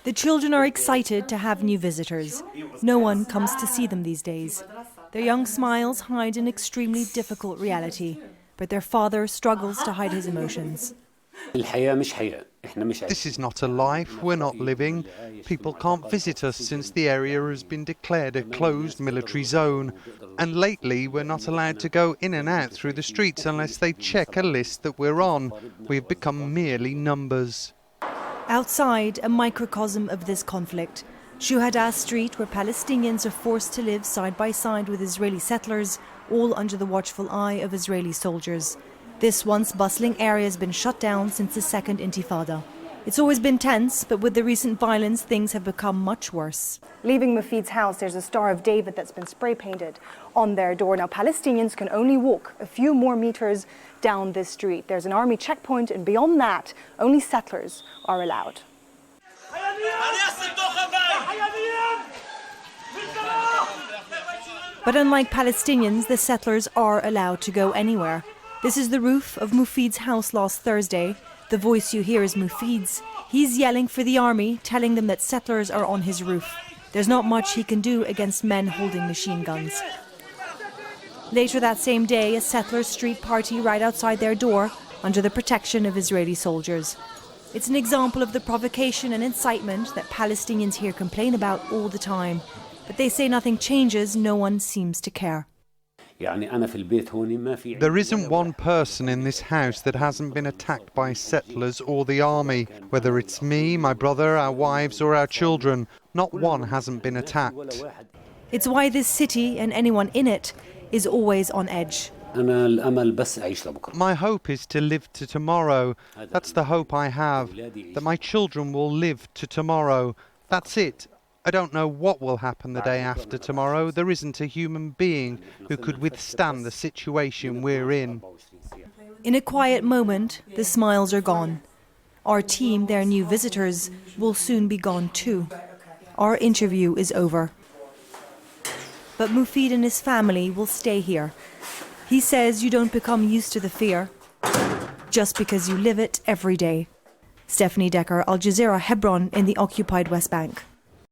The children are excited to have new visitors. No one comes to see them these days. Their young smiles hide an extremely difficult reality, but their father struggles to hide his emotions. This is not a life, we're not living. People can't visit us since the area has been declared a closed military zone. And lately we're not allowed to go in and out through the streets unless they check a list that we're on. We've become merely numbers. Outside, a microcosm of this conflict, Shuhada Street, where Palestinians are forced to live side by side with Israeli settlers, all under the watchful eye of Israeli soldiers. This once bustling area has been shut down since the Second Intifada. It's always been tense, but with the recent violence, things have become much worse. Leaving Mufid's house, there's a Star of David that's been spray painted on their door. Now, Palestinians can only walk a few more meters down this street. There's an army checkpoint, and beyond that, only settlers are allowed. But unlike Palestinians, the settlers are allowed to go anywhere. This is the roof of Mufid's house last Thursday. The voice you hear is Mufid's. He's yelling for the army, telling them that settlers are on his roof. There's not much he can do against men holding machine guns. Later that same day, a settlers' street party right outside their door under the protection of Israeli soldiers. It's an example of the provocation and incitement that Palestinians here complain about all the time. But they say nothing changes, no one seems to care. There isn't one person in this house that hasn't been attacked by settlers or the army. Whether it's me, my brother, our wives or our children, not one hasn't been attacked. It's why this city and anyone in it is always on edge. My hope is to live to tomorrow. That's the hope I have, that my children will live to tomorrow. That's it. I don't know what will happen the day after tomorrow. There isn't a human being who could withstand the situation we're in. In a quiet moment, the smiles are gone. Our team, their new visitors, will soon be gone too. Our interview is over. But Mufid and his family will stay here. He says you don't become used to the fear just because you live it every day. Stephanie Decker, Al Jazeera, Hebron in the occupied West Bank.